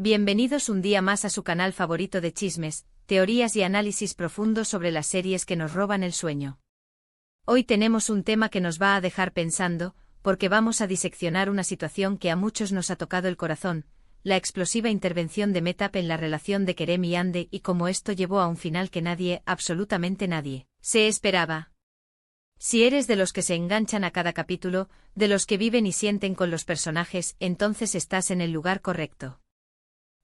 Bienvenidos un día más a su canal favorito de chismes, teorías y análisis profundos sobre las series que nos roban el sueño. Hoy tenemos un tema que nos va a dejar pensando, porque vamos a diseccionar una situación que a muchos nos ha tocado el corazón, la explosiva intervención de Metap en la relación de Kerem y Hande y cómo esto llevó a un final que nadie, absolutamente nadie, se esperaba. Si eres de los que se enganchan a cada capítulo, de los que viven y sienten con los personajes, entonces estás en el lugar correcto.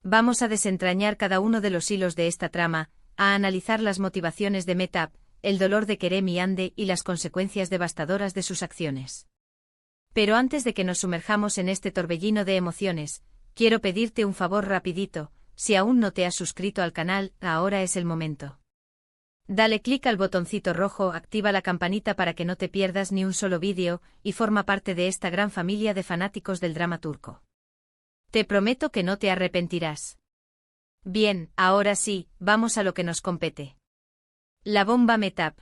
Vamos a desentrañar cada uno de los hilos de esta trama, a analizar las motivaciones de Metap, el dolor de Kerem y Hande y las consecuencias devastadoras de sus acciones. Pero antes de que nos sumerjamos en este torbellino de emociones, quiero pedirte un favor rapidito, si aún no te has suscrito al canal, ahora es el momento. Dale clic al botoncito rojo, activa la campanita para que no te pierdas ni un solo vídeo, y forma parte de esta gran familia de fanáticos del drama turco. Te prometo que no te arrepentirás. Bien, ahora sí, vamos a lo que nos compete. La bomba Metap.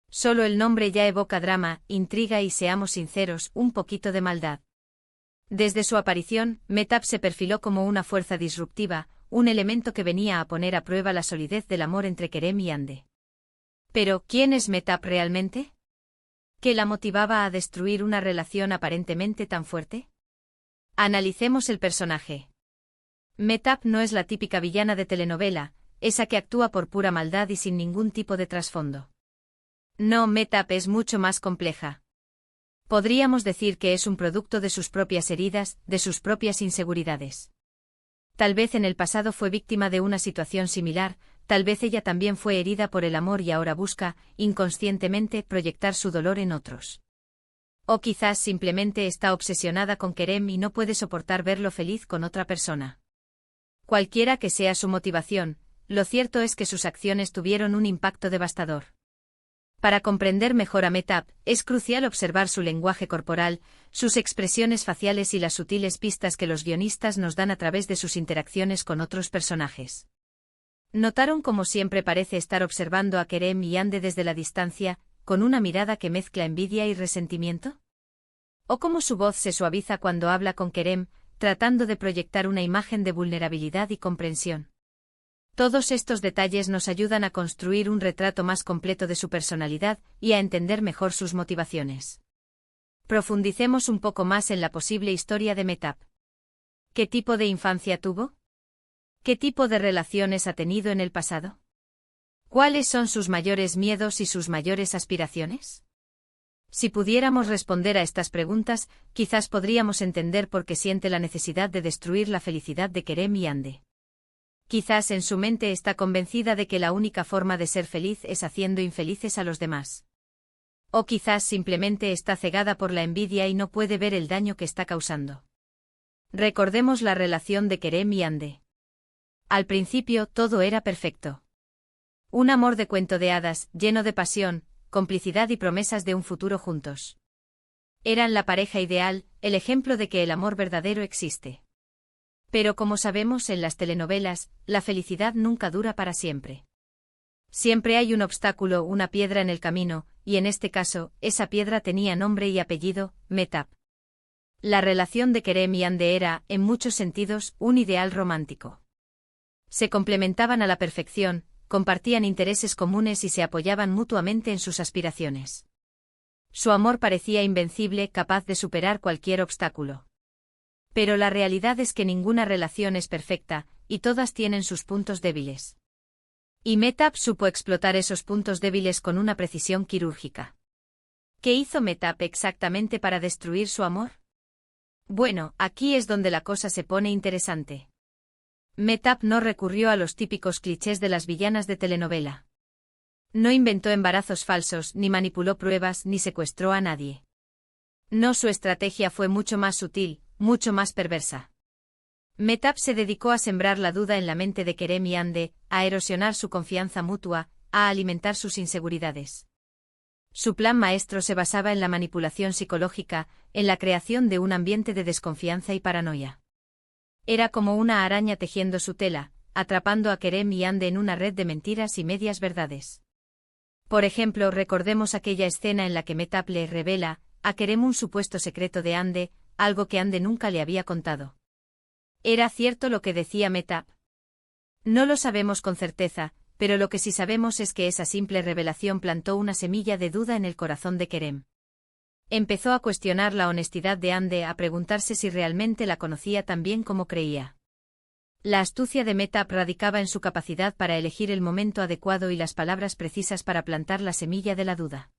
Solo el nombre ya evoca drama, intriga y, seamos sinceros, un poquito de maldad. Desde su aparición, Metap se perfiló como una fuerza disruptiva, un elemento que venía a poner a prueba la solidez del amor entre Kerem y Hande. Pero, ¿quién es Metap realmente? ¿Qué la motivaba a destruir una relación aparentemente tan fuerte? Analicemos el personaje. Metap no es la típica villana de telenovela, esa que actúa por pura maldad y sin ningún tipo de trasfondo. No, Metap es mucho más compleja. Podríamos decir que es un producto de sus propias heridas, de sus propias inseguridades. Tal vez en el pasado fue víctima de una situación similar, tal vez ella también fue herida por el amor y ahora busca, inconscientemente, proyectar su dolor en otros. O quizás simplemente está obsesionada con Kerem y no puede soportar verlo feliz con otra persona. Cualquiera que sea su motivación, lo cierto es que sus acciones tuvieron un impacto devastador. Para comprender mejor a Metap, es crucial observar su lenguaje corporal, sus expresiones faciales y las sutiles pistas que los guionistas nos dan a través de sus interacciones con otros personajes. ¿Notaron cómo siempre parece estar observando a Kerem y Hande desde la distancia, con una mirada que mezcla envidia y resentimiento? ¿O cómo su voz se suaviza cuando habla con Kerem, tratando de proyectar una imagen de vulnerabilidad y comprensión? Todos estos detalles nos ayudan a construir un retrato más completo de su personalidad y a entender mejor sus motivaciones. Profundicemos un poco más en la posible historia de Metap. ¿Qué tipo de infancia tuvo? ¿Qué tipo de relaciones ha tenido en el pasado? ¿Cuáles son sus mayores miedos y sus mayores aspiraciones? Si pudiéramos responder a estas preguntas, quizás podríamos entender por qué siente la necesidad de destruir la felicidad de Kerem y Hande. Quizás en su mente está convencida de que la única forma de ser feliz es haciendo infelices a los demás. O quizás simplemente está cegada por la envidia y no puede ver el daño que está causando. Recordemos la relación de Kerem y Hande. Al principio todo era perfecto. Un amor de cuento de hadas, lleno de pasión, complicidad y promesas de un futuro juntos. Eran la pareja ideal, el ejemplo de que el amor verdadero existe. Pero como sabemos en las telenovelas, la felicidad nunca dura para siempre. Siempre hay un obstáculo, una piedra en el camino, y en este caso, esa piedra tenía nombre y apellido, Metap. La relación de Kerem y Hande era, en muchos sentidos, un ideal romántico. Se complementaban a la perfección, compartían intereses comunes y se apoyaban mutuamente en sus aspiraciones. Su amor parecía invencible, capaz de superar cualquier obstáculo. Pero la realidad es que ninguna relación es perfecta, y todas tienen sus puntos débiles. Y Metap supo explotar esos puntos débiles con una precisión quirúrgica. ¿Qué hizo Metap exactamente para destruir su amor? Bueno, aquí es donde la cosa se pone interesante. Metap no recurrió a los típicos clichés de las villanas de telenovela. No inventó embarazos falsos, ni manipuló pruebas, ni secuestró a nadie. No, su estrategia fue mucho más sutil, mucho más perversa. Metap se dedicó a sembrar la duda en la mente de Kerem y Hande, a erosionar su confianza mutua, a alimentar sus inseguridades. Su plan maestro se basaba en la manipulación psicológica, en la creación de un ambiente de desconfianza y paranoia. Era como una araña tejiendo su tela, atrapando a Kerem y Hande en una red de mentiras y medias verdades. Por ejemplo, recordemos aquella escena en la que Metap le revela a Kerem un supuesto secreto de Hande, algo que Hande nunca le había contado. ¿Era cierto lo que decía Metap? No lo sabemos con certeza, pero lo que sí sabemos es que esa simple revelación plantó una semilla de duda en el corazón de Kerem. Empezó a cuestionar la honestidad de Ande, a preguntarse si realmente la conocía tan bien como creía. La astucia de Metap radicaba en su capacidad para elegir el momento adecuado y las palabras precisas para plantar la semilla de la duda.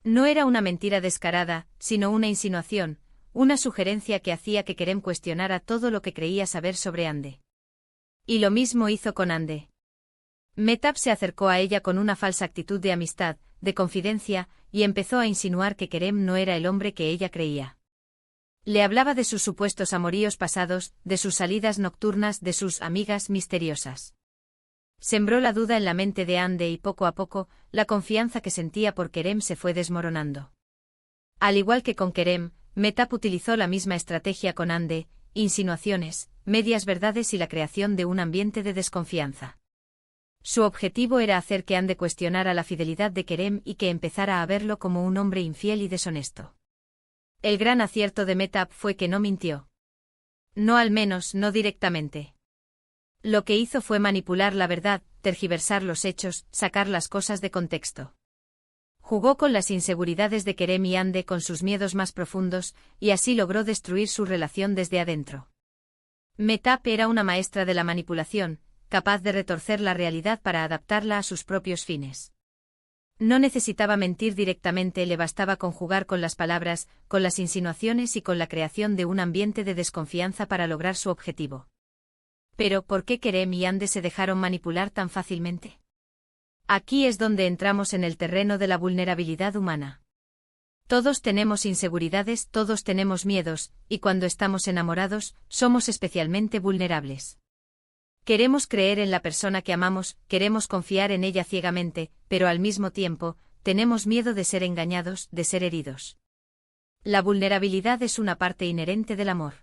No era una mentira descarada, sino una insinuación, una sugerencia que hacía que Kerem cuestionara todo lo que creía saber sobre Ande. Y lo mismo hizo con Ande. Metap se acercó a ella con una falsa actitud de amistad, de confidencia, y empezó a insinuar que Kerem no era el hombre que ella creía. Le hablaba de sus supuestos amoríos pasados, de sus salidas nocturnas, de sus amigas misteriosas. Sembró la duda en la mente de Ande y poco a poco, la confianza que sentía por Kerem se fue desmoronando. Al igual que con Kerem, Metap utilizó la misma estrategia con Ande: insinuaciones, medias verdades y la creación de un ambiente de desconfianza. Su objetivo era hacer que Ande cuestionara la fidelidad de Kerem y que empezara a verlo como un hombre infiel y deshonesto. El gran acierto de Metap fue que no mintió. No, al menos no directamente. Lo que hizo fue manipular la verdad, tergiversar los hechos, sacar las cosas de contexto. Jugó con las inseguridades de Kerem y Ande, con sus miedos más profundos, y así logró destruir su relación desde adentro. Metap era una maestra de la manipulación, capaz de retorcer la realidad para adaptarla a sus propios fines. No necesitaba mentir directamente, le bastaba conjugar con las palabras, con las insinuaciones y con la creación de un ambiente de desconfianza para lograr su objetivo. Pero, ¿por qué Kerem y Ande se dejaron manipular tan fácilmente? Aquí es donde entramos en el terreno de la vulnerabilidad humana. Todos tenemos inseguridades, todos tenemos miedos, y cuando estamos enamorados, somos especialmente vulnerables. Queremos creer en la persona que amamos, queremos confiar en ella ciegamente, pero al mismo tiempo, tenemos miedo de ser engañados, de ser heridos. La vulnerabilidad es una parte inherente del amor.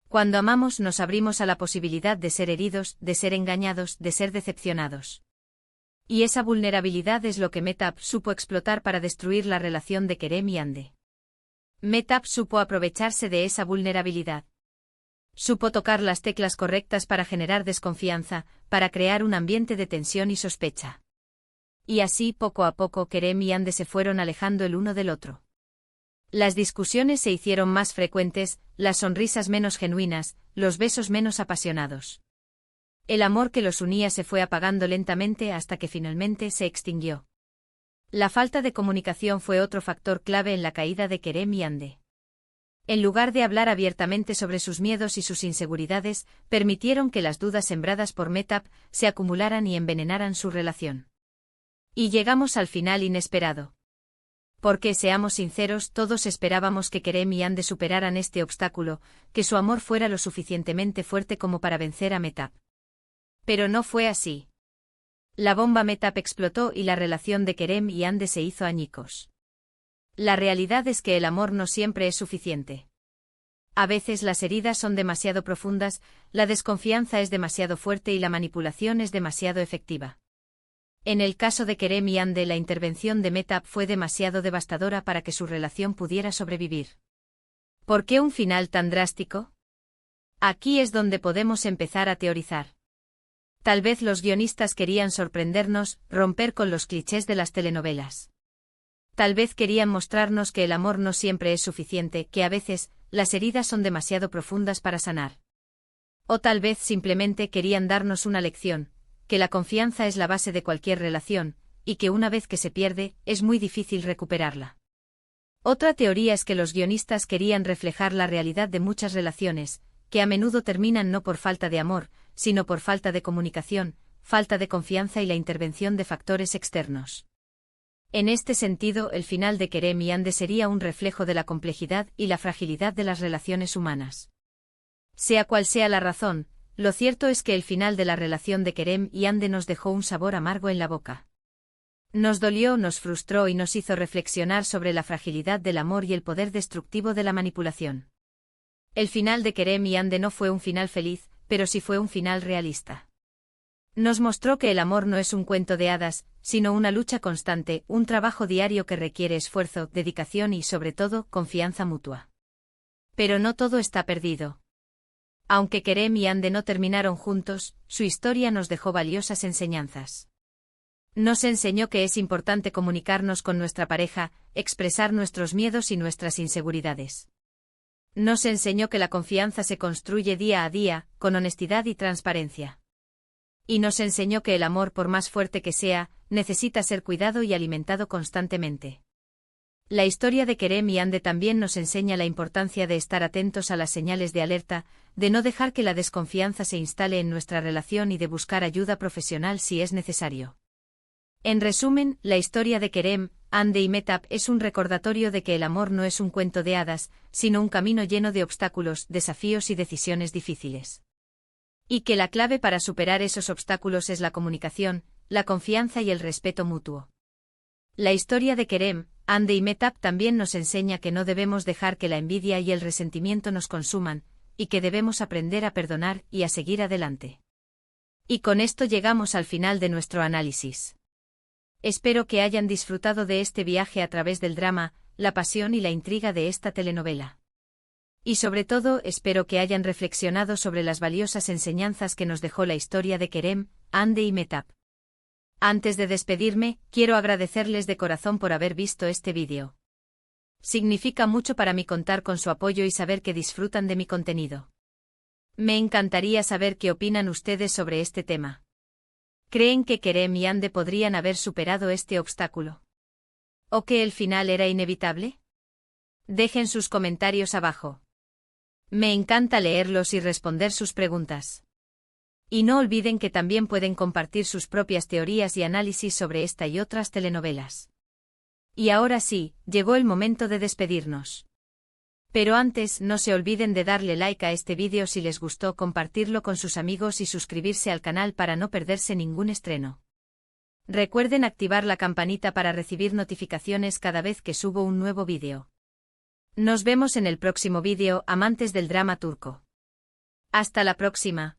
Cuando amamos nos abrimos a la posibilidad de ser heridos, de ser engañados, de ser decepcionados. Y esa vulnerabilidad es lo que Metap supo explotar para destruir la relación de Kerem y Ande. Metap supo aprovecharse de esa vulnerabilidad. Supo tocar las teclas correctas para generar desconfianza, para crear un ambiente de tensión y sospecha. Y así, poco a poco, Kerem y Ande se fueron alejando el uno del otro. Las discusiones se hicieron más frecuentes, las sonrisas menos genuinas, los besos menos apasionados. El amor que los unía se fue apagando lentamente hasta que finalmente se extinguió. La falta de comunicación fue otro factor clave en la caída de Kerem y Ande. En lugar de hablar abiertamente sobre sus miedos y sus inseguridades, permitieron que las dudas sembradas por Metap se acumularan y envenenaran su relación. Y llegamos al final inesperado. Porque, seamos sinceros, todos esperábamos que Kerem y Ande superaran este obstáculo, que su amor fuera lo suficientemente fuerte como para vencer a Metap. Pero no fue así. La bomba Metap explotó y la relación de Kerem y Ande se hizo añicos. La realidad es que el amor no siempre es suficiente. A veces las heridas son demasiado profundas, la desconfianza es demasiado fuerte y la manipulación es demasiado efectiva. En el caso de Kerem y Ande, la intervención de Metap fue demasiado devastadora para que su relación pudiera sobrevivir. ¿Por qué un final tan drástico? Aquí es donde podemos empezar a teorizar. Tal vez los guionistas querían sorprendernos, romper con los clichés de las telenovelas. Tal vez querían mostrarnos que el amor no siempre es suficiente, que a veces, las heridas son demasiado profundas para sanar. O tal vez simplemente querían darnos una lección, que la confianza es la base de cualquier relación, y que una vez que se pierde, es muy difícil recuperarla. Otra teoría es que los guionistas querían reflejar la realidad de muchas relaciones, que a menudo terminan no por falta de amor, sino por falta de comunicación, falta de confianza y la intervención de factores externos. En este sentido, el final de Kerem y Ande sería un reflejo de la complejidad y la fragilidad de las relaciones humanas. Sea cual sea la razón, lo cierto es que el final de la relación de Kerem y Ande nos dejó un sabor amargo en la boca. Nos dolió, nos frustró y nos hizo reflexionar sobre la fragilidad del amor y el poder destructivo de la manipulación. El final de Kerem y Ande no fue un final feliz, pero sí fue un final realista. Nos mostró que el amor no es un cuento de hadas, sino una lucha constante, un trabajo diario que requiere esfuerzo, dedicación y, sobre todo, confianza mutua. Pero no todo está perdido. Aunque Kerem y Hande no terminaron juntos, su historia nos dejó valiosas enseñanzas. Nos enseñó que es importante comunicarnos con nuestra pareja, expresar nuestros miedos y nuestras inseguridades. Nos enseñó que la confianza se construye día a día, con honestidad y transparencia. Y nos enseñó que el amor, por más fuerte que sea, necesita ser cuidado y alimentado constantemente. La historia de Kerem y Hande también nos enseña la importancia de estar atentos a las señales de alerta, de no dejar que la desconfianza se instale en nuestra relación y de buscar ayuda profesional si es necesario. En resumen, la historia de Kerem, Hande y Mehtap es un recordatorio de que el amor no es un cuento de hadas, sino un camino lleno de obstáculos, desafíos y decisiones difíciles. Y que la clave para superar esos obstáculos es la comunicación, la confianza y el respeto mutuo. La historia de Kerem, Hande y Mehtap también nos enseña que no debemos dejar que la envidia y el resentimiento nos consuman, y que debemos aprender a perdonar y a seguir adelante. Y con esto llegamos al final de nuestro análisis. Espero que hayan disfrutado de este viaje a través del drama, la pasión y la intriga de esta telenovela. Y sobre todo, espero que hayan reflexionado sobre las valiosas enseñanzas que nos dejó la historia de Kerem, Hande y Mehtap. Antes de despedirme, quiero agradecerles de corazón por haber visto este vídeo. Significa mucho para mí contar con su apoyo y saber que disfrutan de mi contenido. Me encantaría saber qué opinan ustedes sobre este tema. ¿Creen que Kerem y Hande podrían haber superado este obstáculo? ¿O que el final era inevitable? Dejen sus comentarios abajo. Me encanta leerlos y responder sus preguntas. Y no olviden que también pueden compartir sus propias teorías y análisis sobre esta y otras telenovelas. Y ahora sí, llegó el momento de despedirnos. Pero antes, no se olviden de darle like a este vídeo si les gustó, compartirlo con sus amigos y suscribirse al canal para no perderse ningún estreno. Recuerden activar la campanita para recibir notificaciones cada vez que subo un nuevo vídeo. Nos vemos en el próximo vídeo, amantes del drama turco. Hasta la próxima.